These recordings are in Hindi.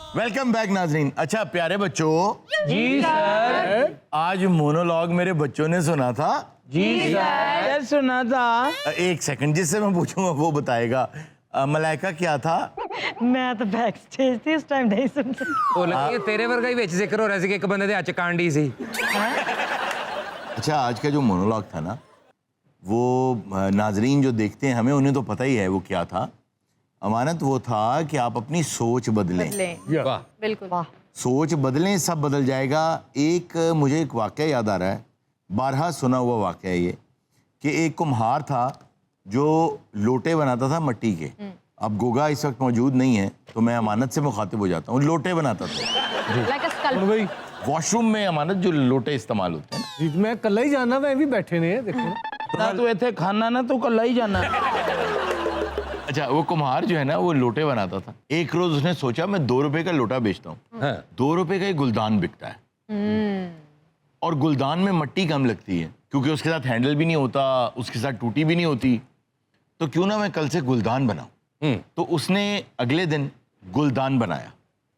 वेलकम बैक नाजरीन। अच्छा प्यारे बच्चों, जी सर। आज मोनोलॉग मेरे बच्चों ने सुना था। जी सर सुना था। एक सेकंड, जिससे मैं पूछूंगा वो बताएगा। मलाइका क्या था? मैं तो बैक स्टेज थी उस टाइम, नहीं सुन सकती। ਉਹ ਲੱਗੀ ਤੇਰੇ ਵਰਗਾ ਹੀ ਵਿੱਚ ਜ਼ਿਕਰ ਹੋ ਰਿਹਾ ਸੀ ਕਿ ਇੱਕ ਬੰਦੇ ਦੇ ਹੱਥ 'ਚ ਕਾਂਡੀ ਸੀ। अच्छा, आज का जो मोनोलॉग था ना, वो नाजरीन जो देखते हैं हमें उन्हें तो पता ही है वो क्या था। अमानत वो था कि आप अपनी सोच बदलें। वाह बिल्कुल। वाह, सोच बदलें, सब बदल जाएगा। मुझे एक वाक़या याद आ रहा है, बारहा सुना हुआ वाक़या ये, कि एक कुम्हार था जो लोटे बनाता था मिट्टी के। अब गोगा इस वक्त मौजूद नहीं है तो मैं अमानत से मुखातिब हो जाता हूँ। लोटे बनाता था लाइक अ स्कल्प। वॉशरूम में, अमानत जो लोटे इस्तेमाल होते हैं ना। जी मैं कल ही जाना था, भी बैठे ने देखो ना तू ਇੱਥੇ ਖਾਣਾ ਨਾ ਤੂੰ ਕੱਲਾ ਹੀ ਜਾਣਾ। अच्छा, वो कुम्हार जो है ना वो लोटे बनाता था। एक रोज उसने सोचा मैं 2 रुपए का लोटा बेचता हूँ। 2 रुपए का एक गुलदान बिकता है और गुलदान में मिट्टी कम लगती है क्योंकि उसके साथ हैंडल भी नहीं होता, उसके साथ टूटी भी नहीं होती। तो क्यों ना मैं कल से गुलदान बनाऊं। तो उसने अगले दिन गुलदान बनाया।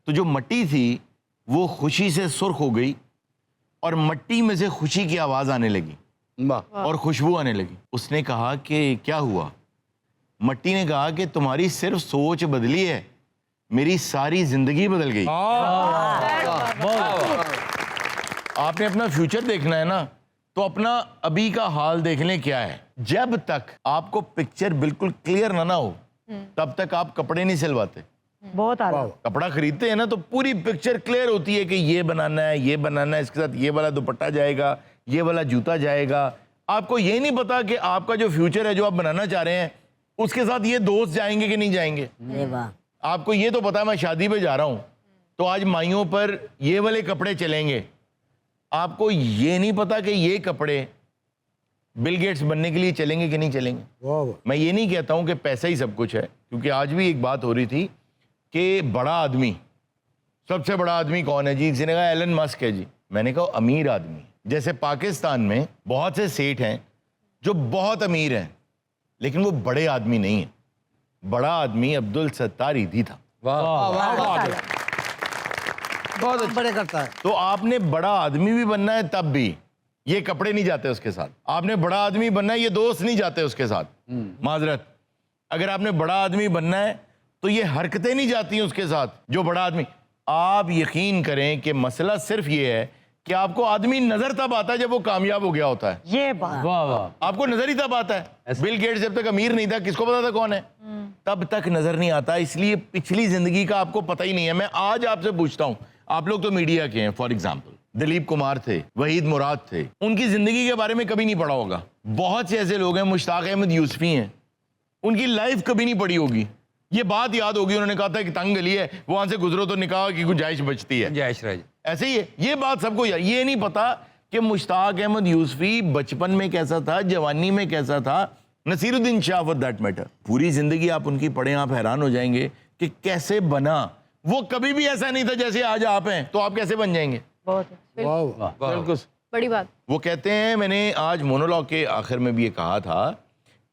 तो जो मिट्टी थी वो खुशी से सुर्ख हो गई और मिट्टी में से खुशी की आवाज आने लगी और खुशबू आने लगी। उसने कहा कि क्या हुआ? मिट्टी ने कहा कि तुम्हारी सिर्फ सोच बदली है, मेरी सारी जिंदगी बदल गई। आपने अपना फ्यूचर देखना है ना, तो अपना अभी का हाल देख लें क्या है। जब तक आपको पिक्चर बिल्कुल क्लियर ना हो तब तक आप कपड़े नहीं सिलवाते। बहुत आ रहा। कपड़ा खरीदते हैं ना तो पूरी पिक्चर क्लियर होती है कि ये बनाना है, ये बनाना है, इसके साथ ये वाला दुपट्टा जाएगा, ये वाला जूता जाएगा। आपको ये नहीं पता कि आपका जो फ्यूचर है जो आप बनाना चाह रहे हैं उसके साथ ये दोस्त जाएंगे कि नहीं जाएंगे। आपको ये तो पता है मैं शादी पे जा रहा हूं तो आज माइयों पर ये वाले कपड़े चलेंगे। आपको ये नहीं पता कि ये कपड़े बिल गेट्स बनने के लिए चलेंगे कि नहीं चलेंगे। मैं ये नहीं कहता हूं कि पैसा ही सब कुछ है, क्योंकि आज भी एक बात हो रही थी कि बड़ा आदमी, सबसे बड़ा आदमी कौन है जी? किसी ने कहा एलन मस्क है जी। मैंने कहा अमीर आदमी। जैसे पाकिस्तान में बहुत से सेठ हैं जो बहुत अमीर हैं लेकिन वो बड़े आदमी नहीं है। बड़ा आदमी अब्दुल सत्तार ईदी था। बहुत बड़े करता है। तो आपने बड़ा आदमी भी बनना है तब भी ये कपड़े नहीं जाते उसके साथ। आपने बड़ा आदमी बनना है, ये दोस्त नहीं जाते उसके साथ। माजरत, अगर आपने बड़ा आदमी बनना है तो ये हरकतें नहीं जाती उसके साथ जो बड़ा आदमी। आप यकीन करें कि मसला सिर्फ ये है कि आपको आदमी नजर तब आता है जब वो कामयाब हो गया होता है। ये बात। वाह वाह। आपको नजर ही तब आता है। बिल गेट्स जब तक अमीर नहीं था किसको पता था कौन है? तब तक नजर नहीं आता, इसलिए पिछली जिंदगी का आपको पता ही नहीं है। मैं आज आपसे पूछता हूं, आप लोग तो मीडिया के हैं, फॉर एग्जाम्पल दिलीप कुमार थे, वहीद मुराद थे, उनकी जिंदगी के बारे में कभी नहीं पढ़ा होगा। बहुत से ऐसे लोग हैं, मुश्ताक अहमद यूसुफी हैं, उनकी लाइफ कभी नहीं पढ़ी होगी। ये बात याद होगी, उन्होंने कहा था कि तंग गली है, वहां से गुजरो तो निकाह की गुंजाइश बचती है। जय श्री। ऐसे ही है, ये बात सबको ये नहीं पता कि मुश्ताक अहमद यूसुफी बचपन में कैसा था, जवानी में कैसा था, Naseeruddin Shah for that matter. पूरी जिंदगी आप उनकी पढ़ें, आप हैरान हो जाएंगे कि कैसे बना। वो कभी भी ऐसा नहीं था जैसे आज आप हैं, तो आप कैसे बन जाएंगे? बहुत बिल्कुल बड़ी बात। वो कहते हैं, मैंने आज मोनोलॉग के आखिर में भी ये कहा था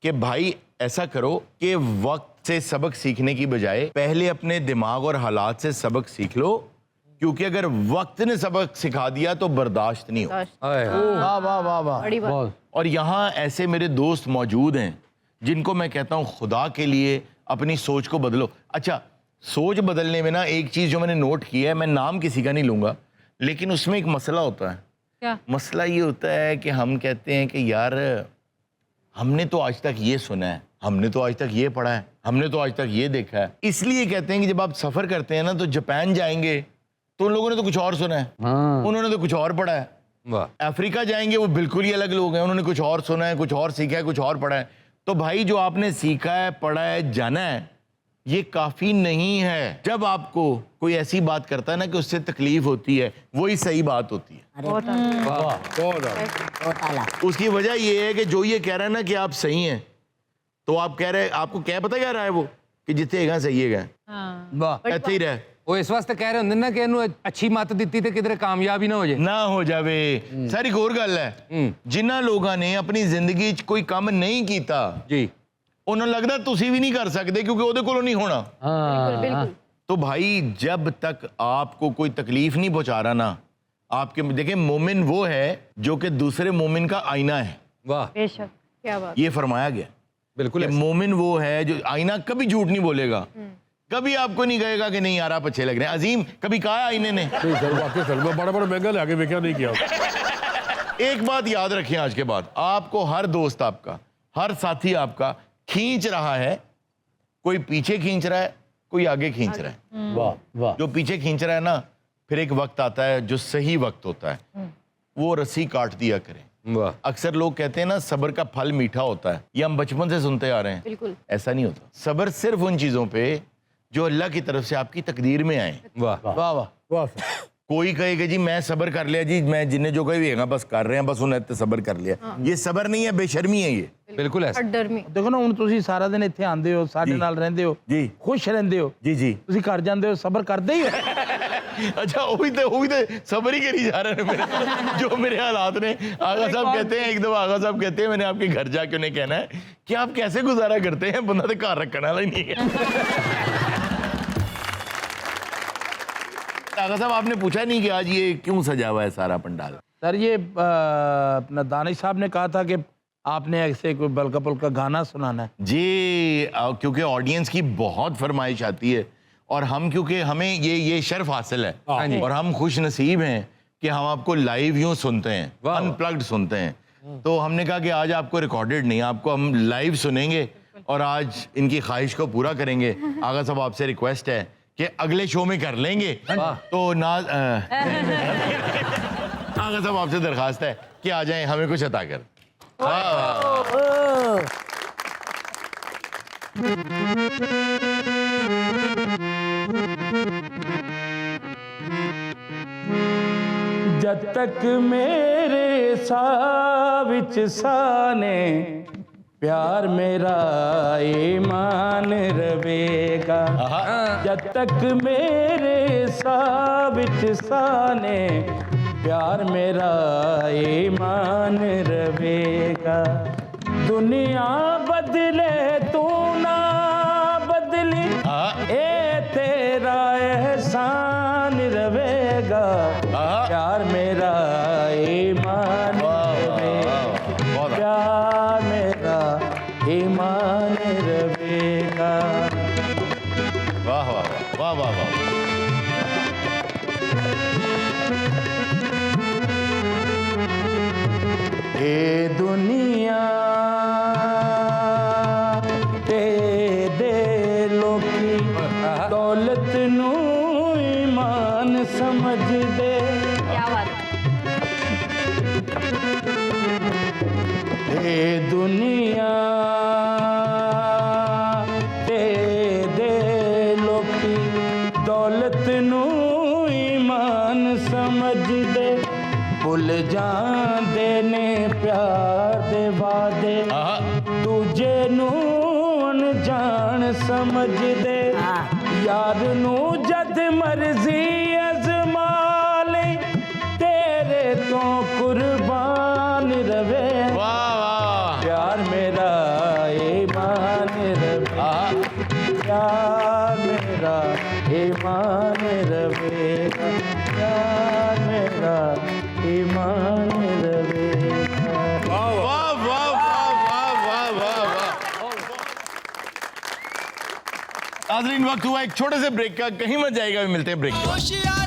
कि भाई ऐसा करो कि वक्त से सबक सीखने की बजाय पहले अपने दिमाग और हालात से सबक सीख लो, क्योंकि अगर वक्त ने सबक सिखा दिया तो बर्दाश्त नहीं हो। वाह वाह वाह वाह। बड़ी बात। और यहाँ ऐसे मेरे दोस्त मौजूद हैं जिनको मैं कहता हूँ खुदा के लिए अपनी सोच को बदलो। अच्छा, सोच बदलने में ना एक चीज़ जो मैंने नोट की है, मैं नाम किसी का नहीं लूँगा, लेकिन उसमें एक मसला होता है। क्या? मसला ये होता है कि हम कहते हैं कि यार हमने तो आज तक ये सुना है, हमने तो आज तक ये पढ़ा है, हमने तो आज तक ये देखा है। इसलिए कहते हैं कि जब आप सफ़र करते हैं ना तो जापान जाएंगे तो उन लोगों ने तो कुछ और सुना है, उन्होंने तो कुछ और पढ़ा है। अफ्रीका जाएंगे वो बिल्कुल ही अलग लोग हैं, उन्होंने कुछ और सुना है, कुछ और सीखा है, कुछ और पढ़ा है। तो भाई जो आपने सीखा है, पढ़ा है, जाना है, ये काफ़ी नहीं है। जब आपको कोई ऐसी बात करता है ना कि उससे तकलीफ होती है, वही सही बात होती है। उसकी वजह ये है कि जो ये कह रहा है ना कि आप सही हैं, तो आप कह रहे, आपको क्या पता क्या रहा है वो कि जिथे गए सही है गए, वाह। ਇੱਥੇ ਹੀ ਰਹਿ। ਉਹ ਇਸ ਵਾਸਤੇ ਕਹਿ ਰਹੇ ਹੁੰਦੇ ਨਾ ਕਿ ਇਹਨੂੰ ਅੱਛੀ ਮੱਤ ਦਿੱਤੀ ਤੇ ਕਿਧਰੇ ਕਾਮਯਾਬ ਹੀ ਨਾ ਹੋ ਜੇ। ना हो जावे। सारी एक होर गल है, जिन्हां लोगों ने अपनी जिंदगी च कोई काम नहीं कीता ਜੀ उन्होंने लगता तुसी भी नहीं कर सकते क्योंकि ਉਹਦੇ ਕੋਲੋਂ नहीं होना। बिल्कुल बिल्कुल। तो भाई जब तक आपको कोई तकलीफ नहीं पहुंचा रहा ना, आपके देखिए मोमिन वो है जो कि दूसरे मोमिन का आईना है। वाह, बेशक। क्या बात। ये फरमाया गया बिल्कुल कि ऐसे। मोमिन वो है जो आईना कभी झूठ नहीं बोलेगा, कभी आपको नहीं कहेगा कि नहीं यार आप अच्छे लग रहे हैं। अजीम कभी कहा आईने ने? नहीं सर, वाकई सर मैं बड़ा महंगा ले आके बेचा नहीं किया। एक बात याद रखें आज के बाद, आपको हर दोस्त आपका, हर साथी आपका खींच रहा है, कोई पीछे खींच रहा है, कोई आगे खींच रहा है। वाह वाह। जो पीछे खींच रहा है ना, फिर एक वक्त आता है जो सही वक्त होता है, वो रस्सी काट दिया करें। वाह, अक्सर लोग कहते हैं ना सब्र का फल मीठा होता है, ये हम बचपन से सुनते आ रहे हैं। बिल्कुल। ऐसा नहीं होता। सब्र सिर्फ उन चीजों पे जो अल्लाह की तरफ से आपकी तकदीर में आए। वाह, वाह वाह वाह सर, कोई कहेगा जी मैं सब्र कर लिया जी, मैं जिन्हें जो कही है बस कर रहे हैं, बस उन्हें सब्र कर लिया, ये सब्र नहीं है, बेशर्मी है ये। बिल्कुल ऐसे। डर में ਦੇਖੋ ਨਾ ਹੁਣ ਤੁਸੀਂ ਸਾਰਾ ਦਿਨ ਇੱਥੇ ਆਉਂਦੇ ਹੋ, ਸਾਡੇ ਨਾਲ ਰਹਿੰਦੇ ਹੋ, जी ਖੁਸ਼ ਰਹਿੰਦੇ ਹੋ, जी जी। ਤੁਸੀਂ ਘਰ ਜਾਂਦੇ ਹੋ ਸਬਰ ਕਰਦੇ ਹੀ ਹੋ। अच्छा वही तो सब्र ही करी जा रहे हैं मेरे जो मेरे हालात ने। आगा साहब कहते हैं, एक दफा आगा साहब कहते हैं मैंने आपके घर जाके उन्हें कहना है कि आप कैसे गुजारा करते हैं, बंदा तो घर रखने वाला ही नहीं है। आगा साहब आपने पूछा नहीं कि आज ये क्यों सजा हुआ है सारा पंडाल? सर ये अपना दानिश साहब ने कहा था कि आपने ऐसे कोई बल्का पुल्का गाना सुनाना है। जी क्योंकि ऑडियंस की बहुत फरमाइश आती है और हम क्योंकि हमें ये शर्फ हासिल है हाँ जी। और हम खुश नसीब हैं कि हम आपको लाइव यूं सुनते हैं, वाह। अनप्लग्ड सुनते हैं। तो हमने कहा कि आज आपको रिकॉर्डेड नहीं, आपको हम लाइव सुनेंगे और आज इनकी ख्वाहिश को पूरा करेंगे। आगा साहब आपसे रिक्वेस्ट है कि अगले शो में कर लेंगे तो ना आगा साहब आपसे दरखास्त है कि आ जाएं, हमें कुछ अता कर। जब तक मेरे साह विच साने प्यार मेरा ईमान रवेगा। जब तक मेरे साह विच साने प्यार मेरा ईमान रवेगा। दुनिया बदले तू ना बदली, ए तेरा एहसान रवेगा। प्यार मेरा ईमान रवेगा, प्यार मेरा ईमान रवेगा। वाह वाह वाह वाह वाह वाह। ए दुनिया ते दे लोकी दौलत नू ईमान समझ दे। क्या बात। ए दुनिया ते दे लोकी दौलत नू ईमान समझ दे। भुल जांदे ने प्यार दे वादे, दूजे नू अनजान समझ दे। यार नू जद मर्जी अजमा ले, तेरे तो कुर्बान रवे। वाह वाह। प्यार मेरा ईमान रवे, प्यार मेरा ईमान रवेगा। प्यार मेरा ईमान रवेगा। वाह वाह वाह वाह वाह वाह वाह। नाज़रीन वक्त हुआ एक छोटे से ब्रेक का, कहीं मत जाएगा, मिलते हैं ब्रेक के बाद। होशियार